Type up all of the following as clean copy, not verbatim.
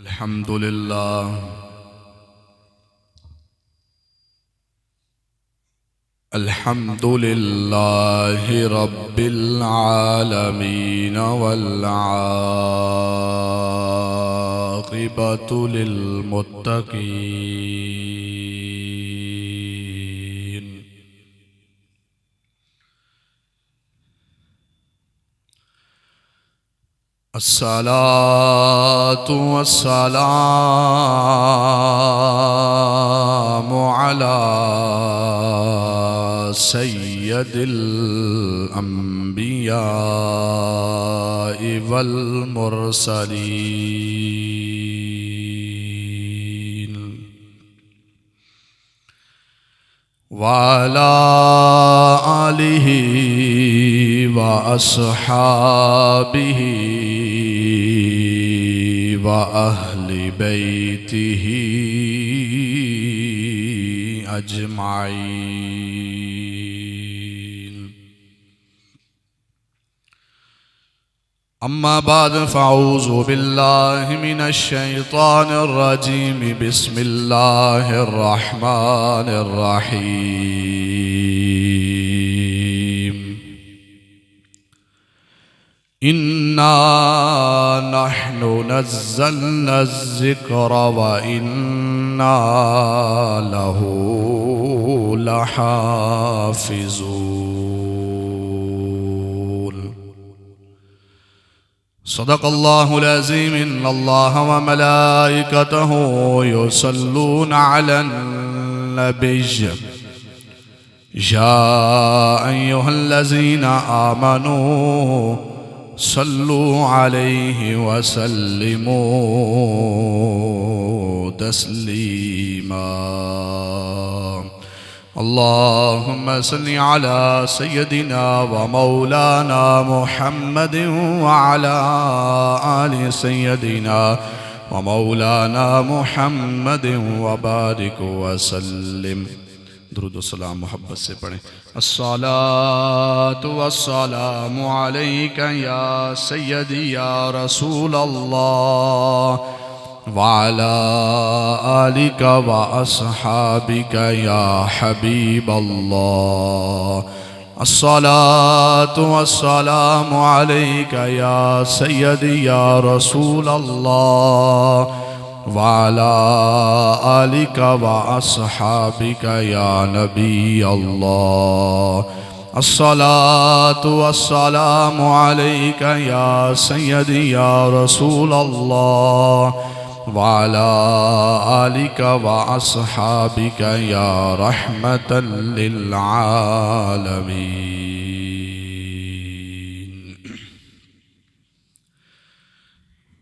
الحمد لله الحمد لله رب العالمين والعاقبة للمتقين الصلاة والسلام على سيد الأنبياء والمرسلين وعلى آله وأصحابه وأهل بيته أجمعين. أما بعد فأعوذ بالله من الشيطان الرجيم. بسم الله الرحمن الرحيم. إنا نحن نزلنا الذكر وإنا له لحافظون. صدق الله العظيم. إن الله وملائكته يصلون على النبي يا أيها الذين آمنوا صلوا عليه وسلموا تسليما. اللهم صل على سيدنا ومولانا محمد وعلى آل سيدنا ومولانا محمد وبارك وسلم. درود و سلام محبت سے پڑھیں. الصلاة والسلام علیک یا سیدی یا رسول اللہ وعلى آلك وأصحابك يا حبيب الله. الصلاة والسلام عليك يا سيدي يا رسول الله وعلى آلك وأصحابك يا نبي الله. الصلاة والسلام عليك يا سيدي يا رسول الله وعلى آلك وأصحابك يا رحمة للعالمين.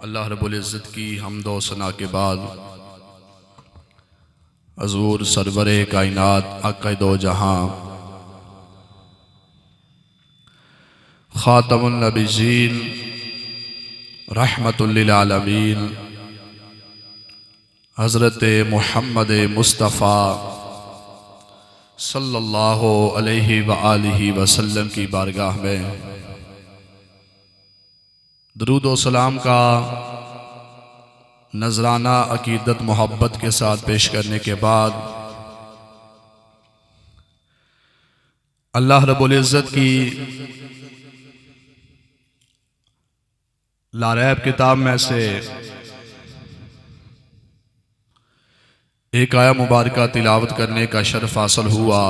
اللہ رب العزت کی حمد و ثنا کے بعد حضور سرور کائنات آقا دو جہاں خاتم النبیین رحمت للعالمین حضرت محمد مصطفیٰ صلی اللہ علیہ وآلہ وسلم کی بارگاہ میں درود و سلام کا نذرانہ عقیدت محبت کے ساتھ پیش کرنے کے بعد اللہ رب العزت کی لاریب کتاب میں سے ایک آیہ مبارکہ تلاوت کرنے کا شرف حاصل ہوا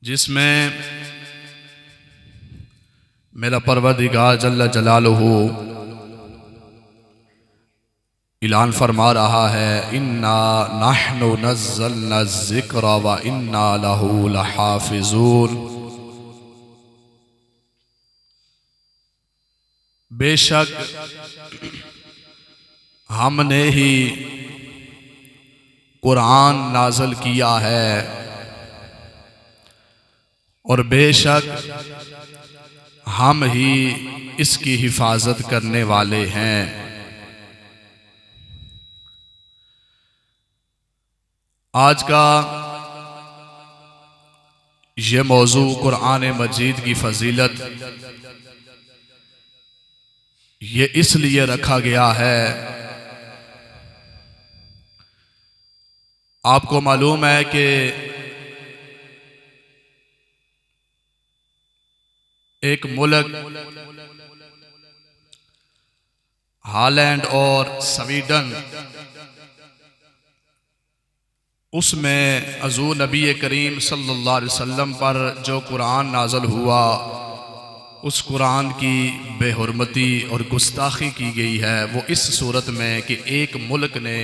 جس میں میرا پروردگار جل جلالہ اعلان فرما رہا ہے اِنَّا نَحْنُ نَزَّلْنَا الذِّكْرَ وَإِنَّا لَهُ لَحَافِظُونَ. بے شک ہم نے ہی قرآن نازل کیا ہے اور بے شک ہم ہی اس کی حفاظت کرنے والے ہیں. آج کا یہ موضوع قرآن مجید کی فضیلت یہ اس لیے رکھا گیا ہے، آپ کو معلوم ہے کہ ایک ملک ہالینڈ اور سویڈن، اس میں حضور نبی کریم صلی اللہ علیہ وسلم پر جو قرآن نازل ہوا، اس قرآن کی بے حرمتی اور گستاخی کی گئی ہے، وہ اس صورت میں کہ ایک ملک نے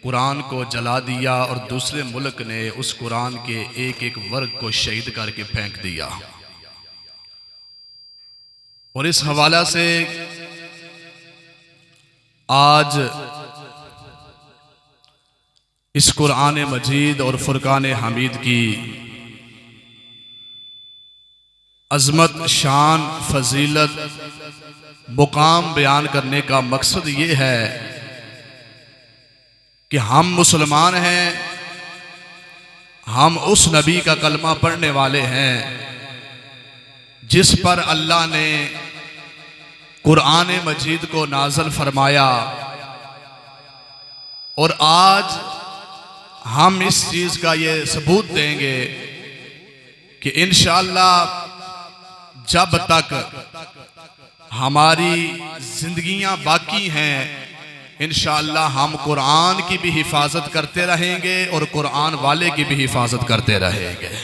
قرآن کو جلا دیا اور دوسرے ملک نے اس قرآن کے ایک ایک ورق کو شہید کر کے پھینک دیا۔ اور اس حوالہ سے آج اس قرآن مجید اور فرقان حمید کی عظمت، شان، فضیلت، مقام بیان کرنے کا مقصد یہ ہے کہ ہم مسلمان ہیں، ہم اس نبی کا کلمہ پڑھنے والے ہیں جس پر اللہ نے قرآن مجید کو نازل فرمایا، اور آج ہم اس چیز کا یہ ثبوت دیں گے کہ انشاءاللہ جب تک ہماری زندگیاں باقی ہیں انشاءاللہ ہم قرآن کی بھی حفاظت کرتے رہیں گے اور قرآن والے کی بھی حفاظت کرتے رہیں گے۔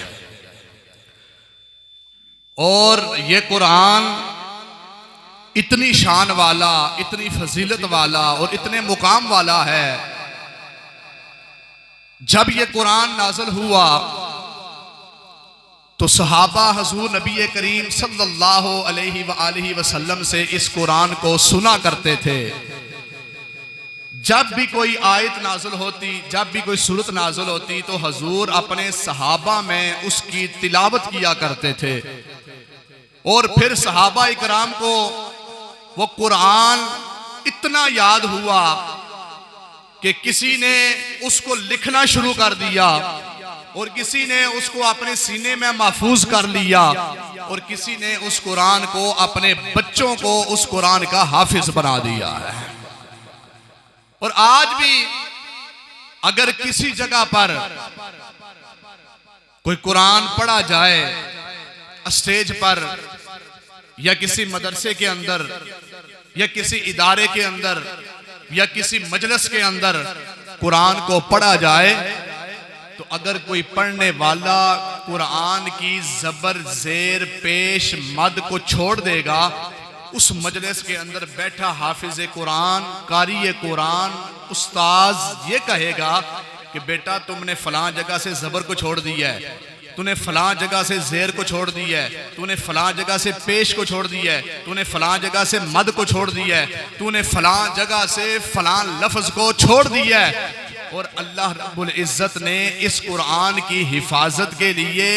اور یہ قرآن اتنی شان والا، اتنی فضیلت والا اور اتنے مقام والا ہے، جب یہ قرآن نازل ہوا تو صحابہ حضور نبی کریم صلی اللہ علیہ وآلہ وسلم سے اس قرآن کو سنا کرتے تھے۔ جب بھی کوئی آیت نازل ہوتی، جب بھی کوئی سورت نازل ہوتی تو حضور اپنے صحابہ میں اس کی تلاوت کیا کرتے تھے، اور پھر صحابہ اکرام کو وہ قرآن اتنا یاد ہوا کہ کسی نے اس کو لکھنا شروع کر دیا، اور کسی نے اس کو اپنے سینے میں محفوظ کر لیا، اور کسی نے اس قرآن کو اپنے بچوں کو اس قرآن کا حافظ بنا دیا ہے۔ اور آج بھی اگر کسی جگہ پر کوئی قرآن پڑھا جائے، اسٹیج پر یا کسی مدرسے کے اندر یا کسی ادارے کے اندر یا کسی مجلس کے اندر قرآن کو پڑھا جائے، تو اگر کوئی پڑھنے والا قرآن کی زبر، زیر، پیش، مد کو چھوڑ دے گا، اس مجلس کے اندر بیٹھا حافظ قرآن، قاری قرآن، استاذ یہ کہے گا کہ بیٹا تم نے فلاں جگہ سے زبر کو چھوڑ دیا ہے، تو نے فلاں جگہ سے زیر کو چھوڑ دیا ہے، تو نے فلاں جگہ سے پیش کو چھوڑ دیا ہے، تو نے فلاں جگہ سے مد کو چھوڑ دیا ہے، تو نے فلاں جگہ سے فلاں لفظ کو چھوڑ دیا ہے۔ اور اللہ رب العزت نے اس قرآن کی حفاظت کے لیے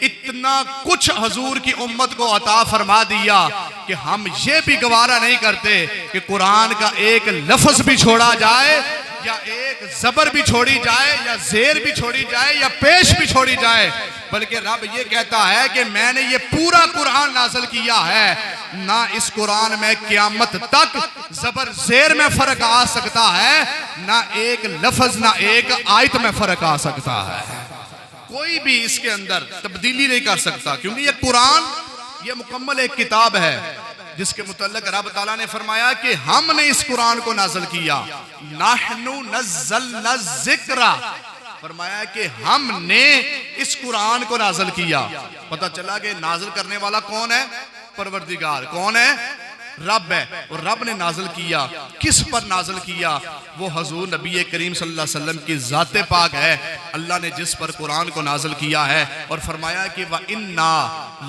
اتنا کچھ حضور کی امت کو عطا فرما دیا کہ ہم یہ بھی گوارا نہیں کرتے کہ قرآن کا ایک لفظ بھی چھوڑا جائے، یا ایک زبر بھی چھوڑی جائے، یا زیر بھی چھوڑی جائے، یا پیش بھی چھوڑی جائے، بلکہ رب یہ کہتا ہے کہ میں نے یہ پورا قرآن نازل کیا ہے، نہ اس قرآن میں قیامت تک زبر زیر میں فرق آ سکتا ہے، نہ ایک لفظ نہ ایک آیت میں فرق آ سکتا ہے، کوئی بھی اس کے اندر تبدیلی نہیں کر سکتا، کیونکہ یہ قرآن یہ مکمل ایک کتاب ہے جس کے متعلق رب تعالیٰ نے فرمایا کہ ہم نے اس قرآن کو نازل کیا، نحن نزلنا الذکر، فرمایا کہ ہم نے اس قرآن کو نازل کیا۔ پتہ چلا کہ نازل کرنے والا کون ہے؟ پروردگار۔ کون ہے؟ رب ہے۔ اور رب نے نازل کیا، کس پر نازل کیا؟ وہ حضور نبی کریم صلی اللہ علیہ وسلم کی ذات پاک ہے، اللہ نے جس پر قرآن کو نازل کیا ہے، اور فرمایا کہ وَإِنَّا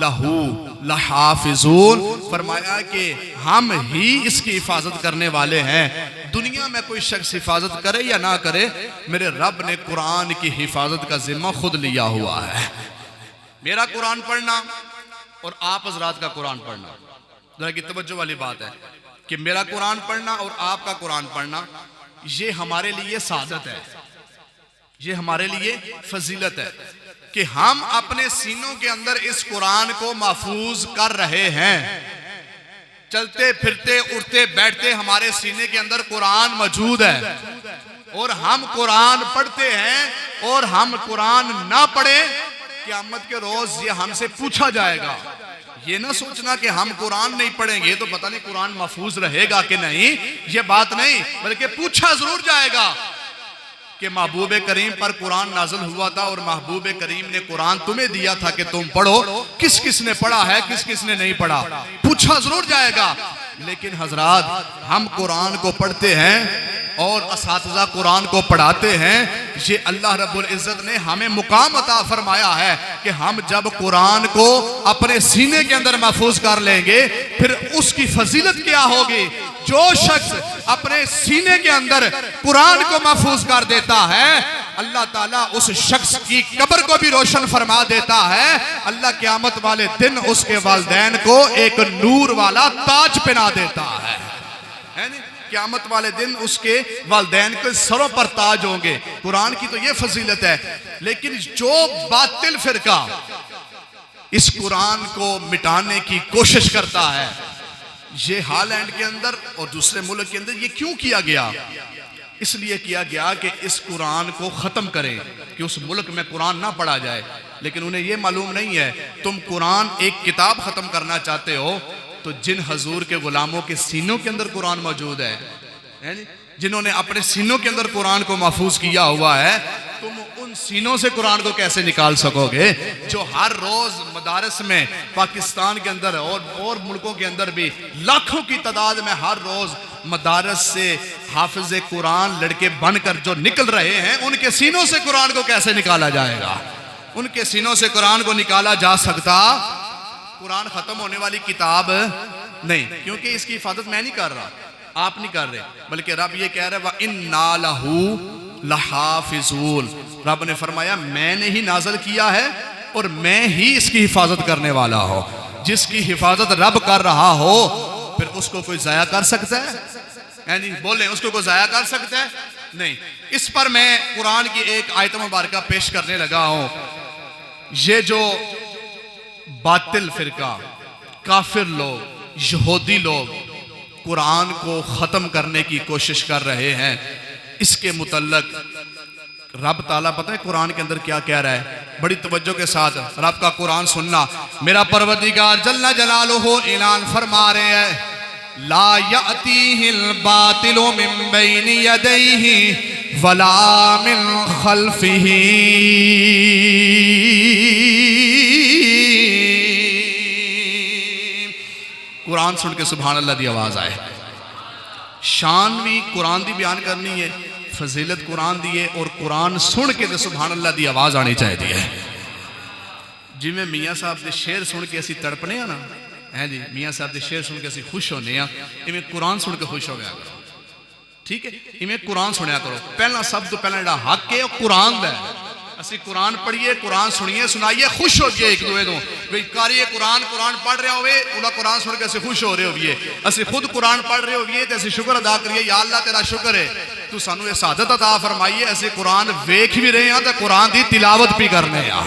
لَهُ لَحَافِظُونَ، فرمایا کہ ہم ہی اس کی حفاظت کرنے والے ہیں۔ دنیا میں کوئی شخص حفاظت کرے یا نہ کرے، میرے رب نے قرآن کی حفاظت کا ذمہ خود لیا ہوا ہے۔ میرا قرآن پڑھنا اور آپ حضرات کا قرآن پڑھنا، ذرا کی توجہ والی بات ہے کہ میرا قرآن پڑھنا اور آپ کا قرآن پڑھنا یہ ہمارے لیے سعادت ہے، یہ ہمارے لیے فضیلت ہے کہ ہم اپنے سینوں کے اندر اس قرآن کو محفوظ کر رہے ہیں۔ چلتے پھرتے اٹھتے بیٹھتے ہمارے سینے کے اندر قرآن موجود ہے، اور ہم قرآن پڑھتے ہیں، اور ہم قرآن نہ پڑھیں قیامت کے روز یہ ہم سے پوچھا جائے گا۔ یہ نہ سوچنا کہ ہم قرآن نہیں پڑھیں گے تو پتہ نہیں قرآن محفوظ رہے گا کہ نہیں، یہ بات نہیں، بلکہ پوچھا ضرور جائے گا کہ محبوب کریم پر قرآن نازل ہوا تھا اور محبوب کریم نے قرآن تمہیں دیا تھا کہ تم پڑھو، کس کس نے پڑھا ہے، کس کس نے نہیں پڑھا، پوچھا ضرور جائے گا۔ لیکن حضرات ہم قرآن کو پڑھتے ہیں اور اساتذہ قرآن کو پڑھاتے ہیں، یہ اللہ رب العزت نے ہمیں مقام عطا فرمایا ہے کہ ہم جب قرآن کو اپنے سینے کے اندر محفوظ کر لیں گے پھر اس کی فضیلت کیا ہوگی۔ جو شخص اپنے سینے کے اندر قرآن کو محفوظ کر دیتا ہے اللہ تعالیٰ اس شخص کی قبر کو بھی روشن فرما دیتا ہے، اللہ قیامت والے دن اس کے والدین کو ایک نور والا تاج پہنا دیتا ہے۔ قیامت والے دن اس کے والدین کے سروں پر تاج ہوں گے۔ قرآن کی تو یہ فضیلت ہے، لیکن جو باطل فرقہ اس قرآن کو مٹانے کی کوشش کرتا ہے، یہ ہالینڈ کے اندر اور دوسرے ملک کے اندر یہ کیوں کیا گیا؟ اس لیے کیا گیا کہ اس قرآن کو ختم کریں کہ اس ملک میں قرآن نہ پڑھا جائے، لیکن انہیں یہ معلوم نہیں ہے تم قرآن ایک کتاب ختم کرنا چاہتے ہو تو جن حضور کے غلاموں کے سینوں کے اندر قرآن موجود ہے، جنہوں نے اپنے سینوں کے اندر قرآن کو محفوظ کیا ہوا ہے، تم ان سینوں سے قرآن کو کیسے نکال سکو گے؟ جو ہر روز مدارس میں پاکستان کے اندر اور ملکوں کے اندر بھی لاکھوں کی تعداد میں ہر روز مدارس سے حافظ قرآن لڑکے بن کر جو نکل رہے ہیں، ان کے سینوں سے قرآن کو کیسے نکالا جائے گا؟ ان کے سینوں سے قرآن کو نکالا جا سکتا؟ قرآن ختم ہونے والی کتاب نہیں، کیونکہ اس کی حفاظت میں نہیں کر رہا، آپ نہیں کر رہے، بلکہ رب یہ کہہ رہا ہے وَإِنَّا لَهُ لَحَافِظُونَ۔ رب نے فرمایا میں نے ہی نازل کیا ہے اور میں ہی اس کی حفاظت کرنے والا ہوں۔ جس کی حفاظت رب کر رہا ہو پھر اس کو کوئی ضائع کر سکتا ہے؟ یعنی بولیں اس کو کوئی ضائع کر سکتا ہے؟ نہیں۔ اس پر میں قرآن کی ایک آیت مبارکہ پیش کرنے لگا ہوں۔ یہ جو باطل فرقہ، کافر لوگ، یہودی لوگ قرآن کو ختم کرنے کی کوشش کر رہے ہیں، اس کے متعلق رب تعالیٰ پتہ ہے قرآن کے اندر کیا کہہ رہا ہے؟ بڑی توجہ کے ساتھ رب کا قرآن سننا۔ میرا پروردگار جل جلالہ اعلان فرما رہے ہیں لا یأتیہ الباطل من بین یدیہ ولا من خلفہ۔ قرآن سن کے سبحان اللہ دی آواز آئے۔ شان بھی قرآن دی بیان کرنی ہے، فضیلت قرآن دی ہے، اور قرآن سن کے سبحان اللہ دی آواز آنی چاہیے ہے۔ جی میں میاں صاحب دے شعر سن کے اسی تڑپنے ہیں نا، جی میاں صاحب دے شعر سن کے اسی خوش ہونے ہیں، میں قرآن سن کے خوش ہو گیا کرو، ٹھیک ہے؟ میں قرآن سنیا کرو۔ پہلا سب تو پہلا جڑا حق ہے وہ قرآن دا ہے۔ اسی قرآن پڑھیے، قرآن سنیے، سنائیے، خوش ہو جائے ایک دوے دوں بھئی کاری قرآن قرآن پڑھ رہے ہوئے انہاں قرآن سن کے اسی خوش ہو رہے ہوئے، اسی خود قرآن پڑھ رہے ہوئے تے اسی شکر ادا کریے یا اللہ تیرا شکر ہے تو سانو یہ سعادت عطا فرمائیے اسی قرآن ویکھ بھی رہے ہیں تے قرآن دی تلاوت بھی کرنے ہیں۔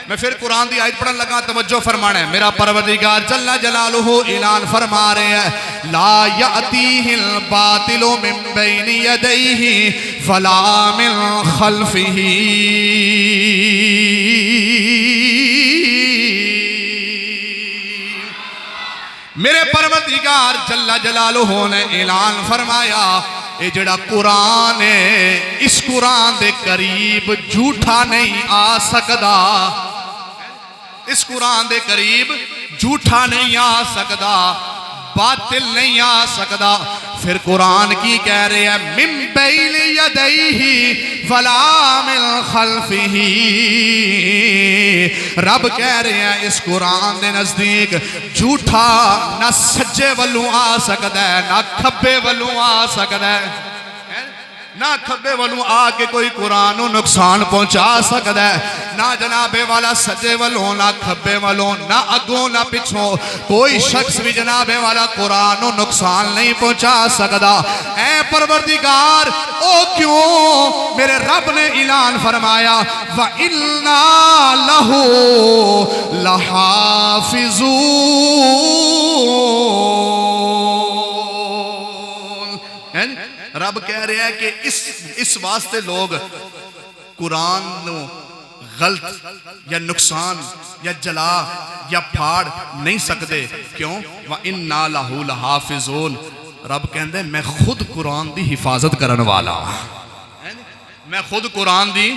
میں پھر قرآن دی آیت پڑھن لگا، توجہ فرمانا ہے۔ میرا پروردگار جل جلالہ اعلان فرما رہے ہیں لا یأتیہ الباطل من بین یدیہ ولا من خلفہ۔ میرے پروردگار جل جلالہ نے اعلان فرمایا اے جڑا قرآن ہے اس قرآن دے قریب جھوٹا نہیں آ سکدا، اس قرآن دے قریب جھوٹا نہیں آ سکدا، باطل نہیں آ سکدا۔ پھر قرآن کی کہہ رہے ہیں من بین یدیہ ولا من خلفہ۔ رب کہہ رہے ہیں اس قرآن دے نزدیک جھوٹا نہ سجے والوں آ سکتا ہے نہ کھبے والوں آ سکتا ہے، نہ کھبے والوں آ کے کوئی قرآن و نقصان پہنچا سکتا ہے، نہ جناب والا سجے والوں نہ کھبے والوں، نہ اگوں نہ پچھوں کوئی شخص بھی جناب والا قرآن و نقصان نہیں پہنچا سکتا۔ اے پروردگار او کیوں میرے رب نے اعلان فرمایا وَإِنَّا لَهُ لَحَافِظُونَ۔ رب کہہ رہے ہیں کہ اس واسطے لوگ قرآن نو غلط یا نقصان یا جلا یا پھاڑ نہیں سکتے. کیوں؟ وَإِنَّا لَهُ لَحَافِظُونَ. رب کہندے میں خود قرآن دی حفاظت کرن والا، میں خود قرآن دی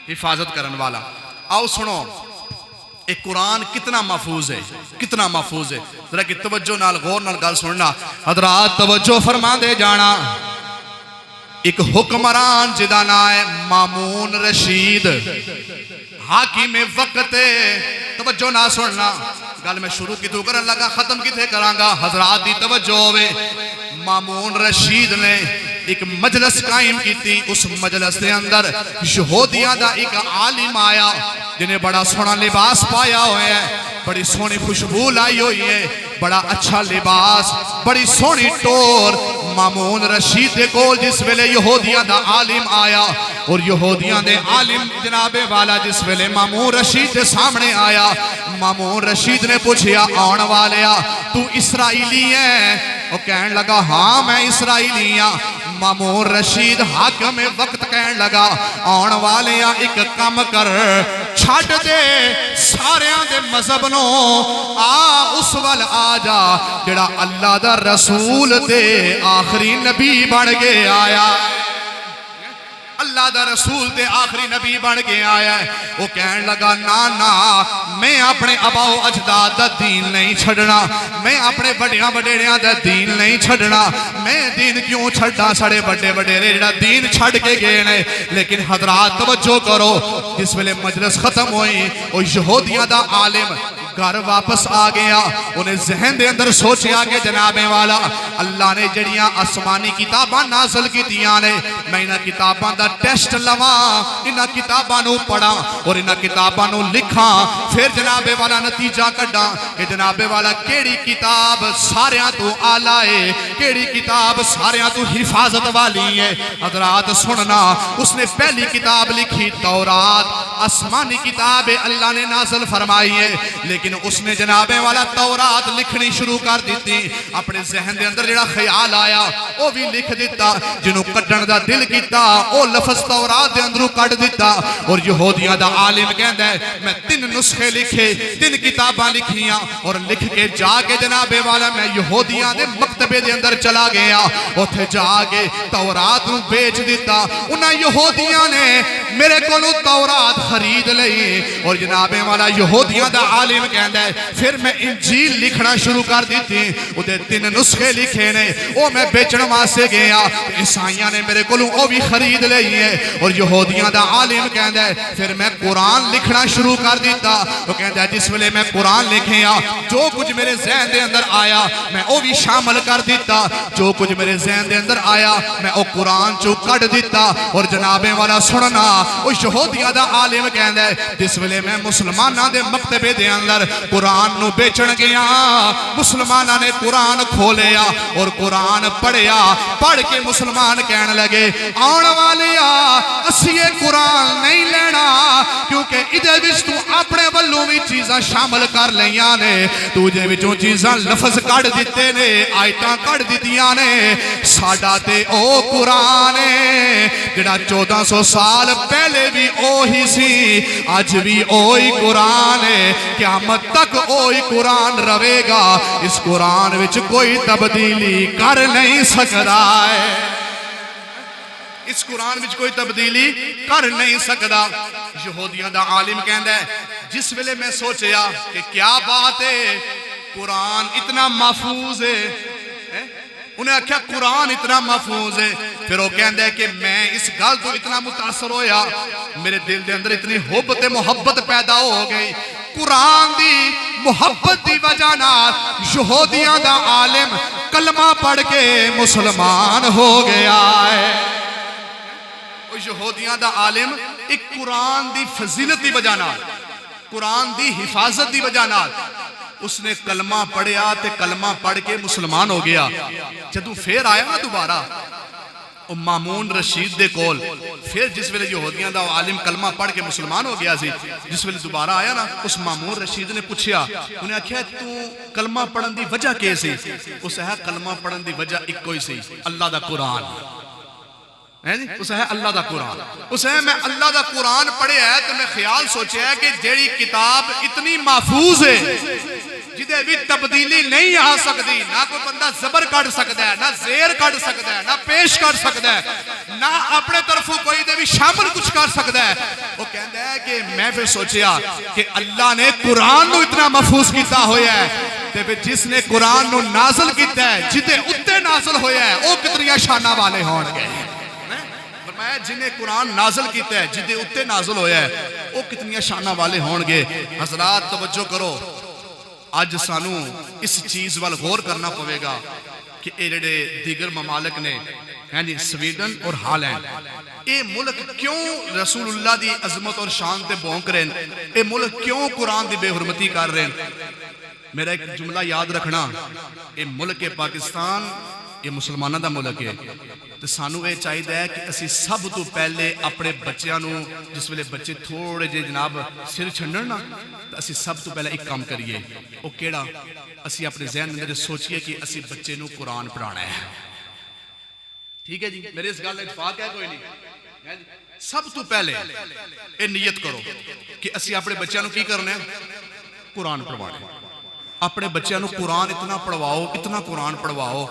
حفاظت کرن والا. آؤ سنو ایک قرآن کتنا محفوظ ہے، کتنا محفوظ ہے. ذرا کہ توجہ نال غور نال گل سننا. حضرات توجہ فرما دے جانا. ایک حکمران جدا نام ہے مامون رشید، حاکم وقت. توجہ نہ سننا گل میں شروع کی تو کرن لگا ختم کی تھے کرانگا. حضرات دی توجہ ہوئے. مامون رشید نے ایک مجلس قائم کی تھی. اس مجلس دے اندر یہودیاں دا ایک عالم آیا جنہیں بڑا سونا لباس پایا ہوئے ہے، بڑی سونی خوشبو لائی ہوئی ہے، بڑا اچھا لباس، بڑی سونی ٹور. مامون رشید دے کول جس ویلے یہودیاں دا عالم آیا اور یہودیاں دے عالم جناب والا جس ویلے مامون رشید دے سامنے آیا، مامون رشید نے پوچھیا آن والیا تو اسرائیلی ہے؟ وہ کہنے لگا ہاں میں اسرائیلی ہاں. مامون رشید حاکم وقت کہنے لگا آن والیا ایک کام کر، چھٹ دے ساریاں دے مذہب نو، اس وال آ جا جڑا اللہ دا رسول دے آخری نبی بن کے آیا. اللہ دا رسول دے آخری نبی بن کے آیا ہے. وہ کہنے لگا نا میں اپنے اباؤ اجداد دا دین نہیں چھڑنا، میں اپنے بڑیاں بڑیڑیاں دا دین نہیں چھڑنا. میں دین کیوں چھڑا؟ سڑے بڑے بڑے جڑا دین چھڑ کے گئے نے. لیکن حضرات توجہ کرو، جس ویلے مجلس ختم ہوئی وہ یہودیاں دا عالم گھر واپس آ گیا. انہیں ذہن دے اندر سوچیا کہ جناب والا اللہ نے جڑیاں آسمانی کتاباں نازل کی دیاں نے، میں انہاں کتاباں دا ٹیسٹ لواں، انہاں کتاباں نو پڑھاں اور انہاں کتاباں نو لکھاں، پھر جناب والا نتیجہ کڈاں کہ جناب والا کیڑی کتاب ساریاں تو آلہ ہے، کیڑی کتاب ساریاں تو حفاظت والی ہے. حضرات سننا، اس نے پہلی کتاب لکھی تورات، آسمانی کتاب اللہ نے نازل فرمائی ہے. لیکن اس نے جناب والا تورات لکھنی شروع کر دیتی. اپنے ذہن دے اندر جڑا خیال آیا وہ بھی لکھ دیتا، جنہوں کٹن دا دل کیتا او لفظ تورات دے اندروں کٹ دیتا. اور یہودیاں دا عالم کہندا ہے میں 3 نسخے لکھے، 3 کتاباں لکھیاں اور لکھ کے جا کے جناب والا میں یہودیاں دے مکتبے دے اندر چلا گیا. اوتھے جا کے تورات نوں بیچ دیتا. انہاں یہودیاں نے میرے کولوں تورات خرید لئی اور جناب والا یہودیاں دا عالم کہندا ہے پھر میں انجیل لکھنا شروع کر دیتی. وہ 3 نسخے لکھے نے وہ میں بیچن واسطے گیا. عیسائیاں نے میرے کولوں وہ بھی خرید لئی ہے. اور یہودیاں دا عالم کہندا ہے پھر میں قرآن لکھنا شروع کر دیتا. وہ کہندا ہے جس ویلے میں قرآن لکھیا جو کچھ میرے ذہن دے اندر آیا میں وہ بھی شامل کر دیتا. جو کچھ میرے ذہن دے اندر آیا میں وہ قرآن چوں کٹ دیتا. اور جناب والا سننا، وہ یہودیاں دا عالم کہندا ہے جس ویلے میں مسلماناں دے مکتبے دے اندر قرآن نو بیچن گیا، مسلمانہ نے قرآن کھولیا اور قرآن پڑھیا. پڑھ کے مسلمان کہنے لگے آن والیا اسی یہ قرآن نہیں لینا کیونکہ ادھے وچ تو اپنے ولوں بھی چیزاں شامل کر لیاں نے، تو جے وچوں چیزاں لفظ کٹ دیتے نے، آیتاں کٹ دیتیاں نے. ساڈا تے او قرآن ہے جڑا 1400 سال پہلے بھی اوہی سی، آج بھی اوہی قرآن ہے، قیامت تک اوہی قرآن رہے گا. اس قرآن وچ کوئی تبدیلی کر نہیں سکتا ہے، اس قرآن وچ کوئی تبدیلی کر نہیں سکتا. یہودیاں دا عالم کہندا ہے جس ویلے میں سوچیا کہ کیا بات ہے قرآن اتنا محفوظ ہے، انہیں آکھیا قرآن اتنا محفوظ ہے. پھر وہ کہندہ ہے کہ میں اس گل تو اتنا متاثر ہویا، میرے دل دے اندر اتنی حب تے محبت پیدا ہو گئی. قرآن دی محبت دی وجہ نال یہودیاں دا عالم کلمہ پڑھ کے مسلمان ہو گیا ہے. یہودیاں دا عالم ایک قرآن دی فضیلت دی وجہ نال، قرآن دی حفاظت دی وجہ نال اس نے کلمہ پڑھیا تے کلمہ پڑھ کے مسلمان ہو گیا. جدوں پھر آیا نا دوبارہ مامون رشید دے کول پھر جس ویلے یہودیاں دا عالم کلمہ پڑھ کے مسلمان ہو گیا سی جس ویلے دوبارہ آیا نا اس مامون رشید نے پوچھیا انہیں آکھیا تو کلمہ پڑھن دی وجہ کیے سی اس ہے کلمہ پڑھن دی وجہ ایک کوئی سی اللہ دا قرآن اس ہے اللہ دا قرآن اس ہے میں اللہ دا قرآن پڑھے ہے تو میں خیال سوچے ہے کہ جیڑی کتاب اتنی محفوظ ہے جدے بھی تبدیلی نہیں آ سکتی نہ کوئی بندہ زبر کٹ سکتا ہے نہ زیر کٹ سکتا ہے نہ پیش کر سکتا ہے نہ اپنے طرفوں کوئی دے بھی شامل کچھ کر سکتا ہے وہ کہتا ہے کہ میں پھر سوچیا کہ اللہ نے قرآن نو اتنا محفوظ کیتا ہویا ہے تے پھر جس نے قرآن نو نازل کیتا ہے جدے اتے نازل ہویا ہے وہ کتنی شانہ والے ہون گے جنہیں قرآن نازل کیتا ہے جدے اتے نازل ہویا ہے وہ کتنی شانہ والے ہون گے حضرات توجہ کرو آج سانو اس چیز وال غور کرنا پوے گا کہ اے جڑے دیگر ممالک نے سویڈن اور ہالینڈ اے ملک کیوں رسول اللہ دی عظمت اور شان تے بونک رہے ہیں اے ملک کیوں قرآن دی بے حرمتی کر رہے ہیں میرا ایک جملہ یاد رکھنا اے ملک پاکستان یہ مسلمانہ دا ملک ہے تو سانو اے چاہیے ہے کہ اسی سب تو پہلے اپنے بچیاں نو جس ویلے بچے تھوڑے جے جناب سر چھنڈن نا تو اسی سب تو پہلے ایک کام کریے وہ کیڑا اسی اپنے ذہن میں سوچئے کہ اسی بچے نو قرآن پڑھانا ہے ٹھیک ہے جی میرے اس گل اتفاق ہے کوئی نہیں سب تو پہلے اے نیت کرو کہ اسی اپنے بچیاں نو کی کرنا ہے قرآن پڑھوانا ہے اپنے بچیاں نو قرآن اتنا پڑھواؤ اتنا قرآن پڑھواؤ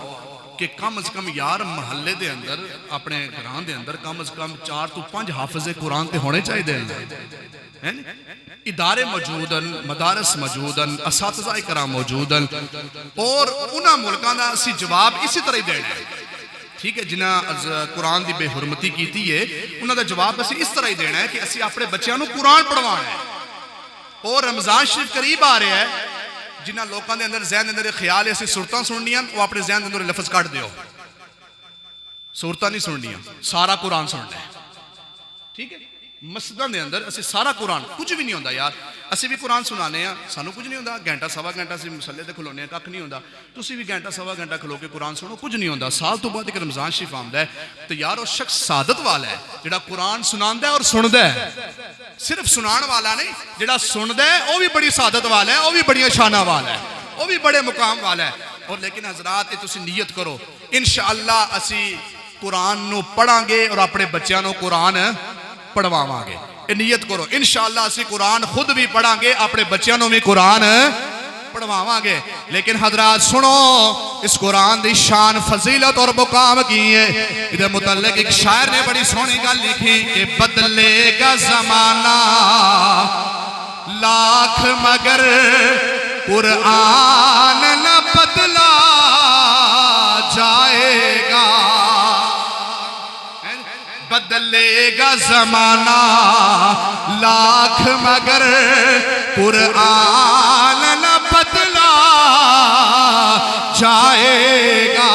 کہ کم از کم یار محلے دے اندر اپنے گھران دے اندر کم از کم 4 تو 5 حافظ قرآن تے ہونے چاہیے دے ادارے موجودن مدارس موجودن اساتذہ کرام موجودن اور انہاں ملکاں دا اسی جواب اسی طرح دینا ہے ٹھیک ہے جنہاں قرآن دی بے حرمتی کیتی ہے انہاں دا جواب اسی اس طرح ہی دینا ہے کہ اسی اپنے بچیاں نو قرآن پڑھوانا ہے اور رمضان شریف قریب آ رہے ہیں جنہاں لوکاں دے اندر ذہن اندر خیال ہے اسی صورتاں سننیاں وہ اپنے ذہن اندر لفظ کٹ دیو صورتاں نہیں سننیاں سارا قرآن سننا ہے ٹھیک ہے مسجداں دے اندر اسی سارا قرآن کچھ بھی نہیں ہوندا یار اسی بھی قرآن سنانے ہیں سانو کچھ نہیں ہوندا گھنٹہ سوا گھنٹہ اسی مسلے تے کھلونے ہیں ککھ نہیں ہوندا تسی بھی گھنٹہ سوا گھنٹہ کھلو کے قرآن سنو کچھ نہیں ہوندا سال تو بعد ایک رمضان شریف آندا ہے تو یار وہ شخص سعادت والا ہے جڑا قرآن سناندا ہے اور سندا ہے صرف سنان والا نہیں جڑا سندا ہے وہ بھی بڑی سعادت والا ہے وہ بھی بڑی شانہ والا ہے وہ بھی بڑے مقام والا ہے اور لیکن حضرات تسی نیت کرو انشاءاللہ اسی قرآن نو پڑھاں گے اور اپنے بچیاں نو قرآن پڑھواواں گے نیت کرو انشاءاللہ اسی قرآن خود بھی پڑھاں گے اپنے بچیاں نو بھی قرآن پڑھواواں گے لیکن حضرات سنو اس قرآن دی شان فضیلت اور مقام کی ہے ادھر متعلق ایک شاعر نے بڑی سونی گل لکھی کہ بدلے گا زمانہ لاکھ مگر قرآن نہ بدلا جائے گا بدلے گا زمانہ لاکھ مگر قرآن نہ بدلا جائے گا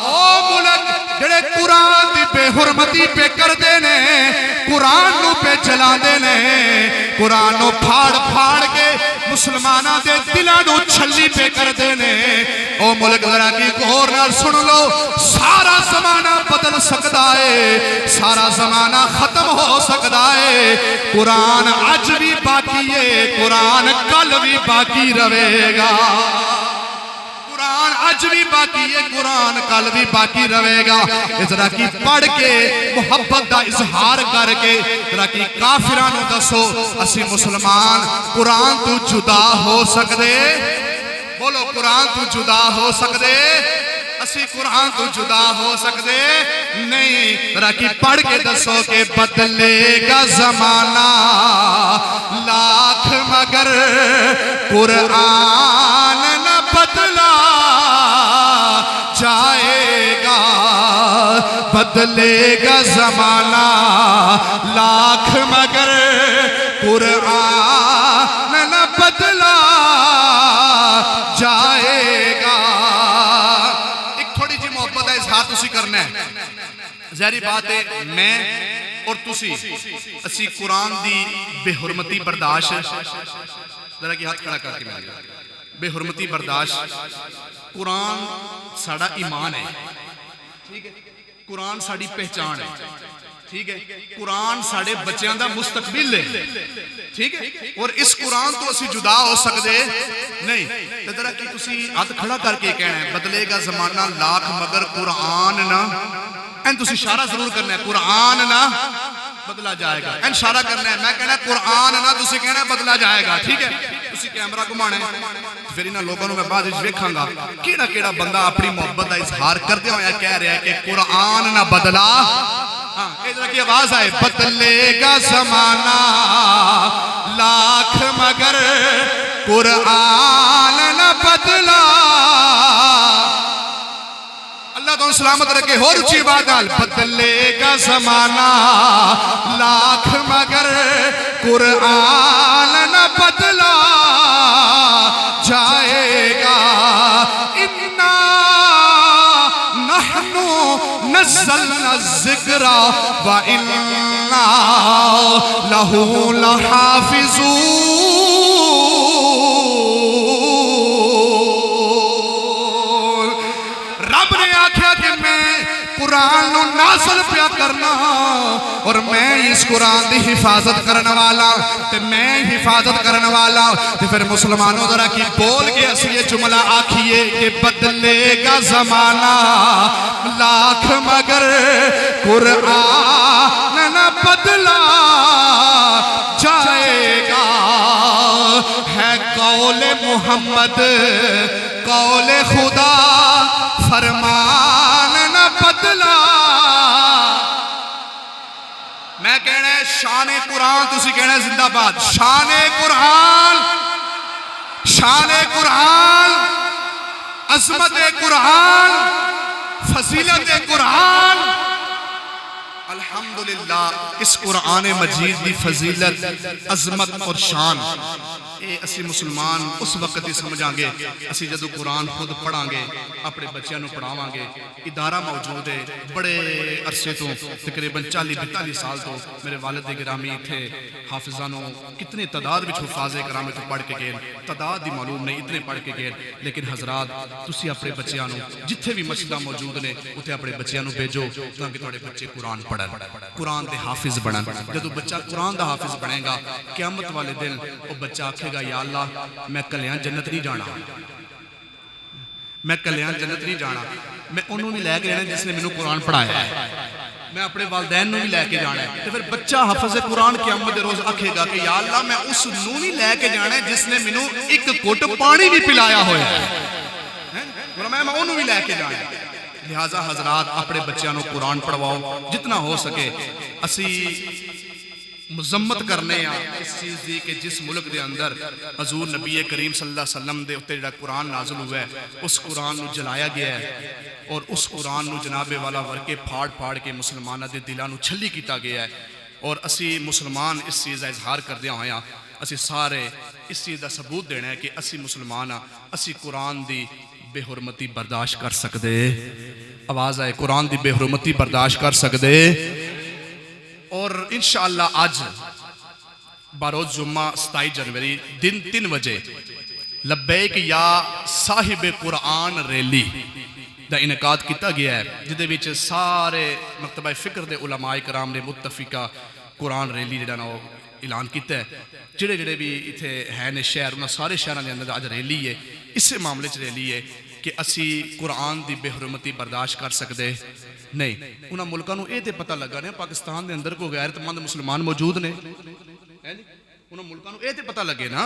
او ملک جڑے قرآن دی بے حرمتی پہ کر دینے قرآن نو پہ چلا دینے قرآن نو پھاڑ پھاڑ کے مسلمانہ دے دلہ نو چھلی پہ کر دینے او ملک ذرا کی غور نہ سن لو سارا زمانہ بدل سکتا ہے سارا زمانہ ختم ہو سکتا ہے قرآن آج بھی باقی ہے قرآن کل بھی باقی رہے گا قرآن آج بھی باقی ہے قرآن کل بھی باقی رہے گا ذرا کی پڑھ کے محبت دا اظہار کر کے ذرا کی کافرانو دسو اسی مسلمان قرآن تو جدا ہو سکتے بولو قرآن تو جدا ہو سکتے اسی قرآن تو جدا ہو سکتے نہیں رکھی پڑھ کے دسو کہ بدلے گا زمانہ لاکھ مگر قرآن نہ بدلا جائے گا بدلے گا زمانہ لاکھ مگر قرآن نہ بدلا جائے گا ایک تھوڑی جی محبت ہے اظہار تسی کرنا ہے ظاہری بات ہے میں اور تسی اسی قرآن دی بے حرمتی برداشت ذرا کی ہاتھ کھڑا کر کے میں بے حرمتی برداشت قرآن ساڑا ایمان ہے قرآن ساڑی پہچان ہے، ٹھیک ہے، قرآن ساڑے بچیاں دا مستقبل ہے، ٹھیک ہے، اور اس قرآن تو اسی جدا ہو سکتے نہیں۔ تدرہ کی تسی ہاتھ کھڑا کر کے کہنا ہے بدلے گا زمانہ لاکھ مگر قرآن نہ، این تسی اشارہ ضرور کرنا ہے قرآن نہ بدلا جائے گا، این اشارہ کرنا ہے، میں کہنا ہے قرآن نہ تسی کہنا ہے بدلا جائے گا، ٹھیک ہے، تسی کیمرہ گھمانا ہے، پھر انہاں لوگوں میں بعد اس ویکھاں گا کیڑا کیڑا بندہ اپنی محبت کا اظہار کرتے ہویا کہہ رہا ہے کہ قرآن نہ بدلا، ہاں ادھر کی آواز آئے بدلے گا زمانہ لاکھ مگر قرآن نہ بدلا، اللہ تو سلامت رکھے ہو رچی بادال، بدلے گا زمانہ لاکھ مگر قرآن نہ بدلا جائے گا، اِنَّا نَحْنُ نَزَّلْنَا الذِّكْرَ وَإِنَّا لَهُ لَحَافِظُونَ۔ رب نے آکھا کہ میں قرآن نازل پیا کرنا اور میں اس قرآن دی حفاظت کرنے والا تے میں حفاظت کرنے والا، تے پھر مسلمانوں ذرا کی بول کے اسی یہ جملہ آکھئے کہ بدلے گا زمانہ لاکھ مگر قرآن نہ بدلا جائے گا، ہے قول محمد قول خدا فرمان نہ بدلا۔ میں کہنا ہے شان قرآن، تسی کہنا ہے زندہ باد، شان قرآن، شان قرآن، عظمت قرآن، فضیلت قرآن، الحمدللہ اس قرآن مجید دی فضیلت عظمت اور شان اے اسی مسلمان اس وقت ہی سمجھاں گے اسی جدو قرآن خود پڑھاں گے، اپنے بچیاں نو پڑھاواں گے۔ ادارہ موجود ہے بڑے عرصے تو تقریباً 40-42 سال تو میرے والد گرامی تھے حافظانوں کتنے تعداد وچ حفاظ کرام تو پڑھ کے گئے، تعداد دی معلوم نہیں اتنے پڑھ کے گئے، لیکن حضرات تسی اپنے بچیاں نو جتھے بھی مسجداں موجود نے اتھے اپنے بچیاں نو بھیجو تاکہ تھوڑے بچے قرآن پڑھن، قرآن دے حافظ بنن۔ جدو بچہ قرآن دا حافظ بنے گا قیامت والے دن وہ بچہ آکھے گا یا اللہ میں کلیاں جنت نہیں جانا، میں کلیاں جنت نہیں جانا، میں انہوں بھی لے کے جانا جس نے میں قرآن پڑھایا ہے، میں اپنے والدین نو بھی لے کے جانا ہے۔ تو پھر بچہ حافظ قرآن قیامت دے روز آکھے گا کہ یا اللہ میں اس نو بھی لے کے جانا ہے جس نے میں ایک گھٹ پانی بھی پلایا ہویا ہے، میں انہوں بھی لے کے جانا ہے۔ لہٰذا حضرات اپنے بچیاں نو قرآن پڑھواؤ جتنا ہو سکے۔ اسی مذمت کرنے ہیں اس چیز دی کہ جس ملک دے اندر حضور نبی کریم صلی اللہ علیہ وسلم دے اتے جڑا قرآن نازل ہوا ہے اس قرآن نو جلایا گیا ہے اور اس قرآن نو جناب والا ورکے پھاڑ پھاڑ کے مسلمانہ دے دلہ نو چھلی کیتا گیا ہے، اور اسی مسلمان اس چیز کا اظہار کردیا ہویا اسی سارے اس چیز کا ثبوت دینا ہے کہ اسی مسلمان اسی قرآن دی بے حرمتی برداشت کر سکتے، آواز آئے قرآن دی بے حرمتی برداشت کر سکتے۔ اور انشاءاللہ آج باروز جمعہ 27 جنوری دن 3 بجے لبیک یا صاحب قرآن ریلی دا انعقاد کیتا گیا ہے، جدے وچ سارے مکتبہ فکر دے علماء کرام نے متفقہ قرآن ریلی جڑا نا اعلان کیتا ہے۔ جڑے جڑے بھی اتھے ہیں نے شہر انہاں سارے شہراں دے اندر آج ریلی ہے، اس معاملے چ ریلی ہے کہ اسی قرآن دی بے حرمتی برداشت کر سکتے نہیں۔ انہاں ملکاں نو اے تے پتہ لگا نے پاکستان دے اندر کو غیرت مند مسلمان موجود نے، انہاں ملکاں نو اے تے پتہ لگے نا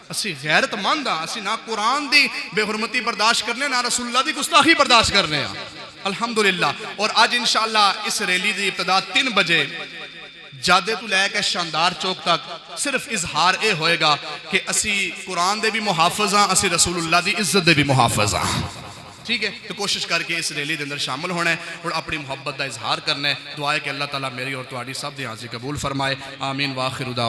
اسی غیرت مند ہاں، اسی نہ قرآن دی بے حرمتی برداشت کرنے نہ رسول اللہ دی گستاخی برداشت کرنے ہاں الحمدللہ۔ اور آج انشاءاللہ اس ریلی دی ابتدا 3 بجے جادے تو لے کے شاندار چوک تک صرف اظہار اے ہوئے گا کہ اسی قرآن دے بھی محافظ ہاں، اسی رسول اللہ دی عزت دے بھی محافظ ہاں، ٹھیک ہے۔ تو کوشش کر کے اس ریلی دے اندر شامل ہونا ہے اور اپنی محبت دا اظہار کرنا ہے۔ دعا ہے کہ اللہ تعالیٰ میری اور تمہاری سب دی حاضری قبول فرمائے، آمین۔ وآخر دعوانا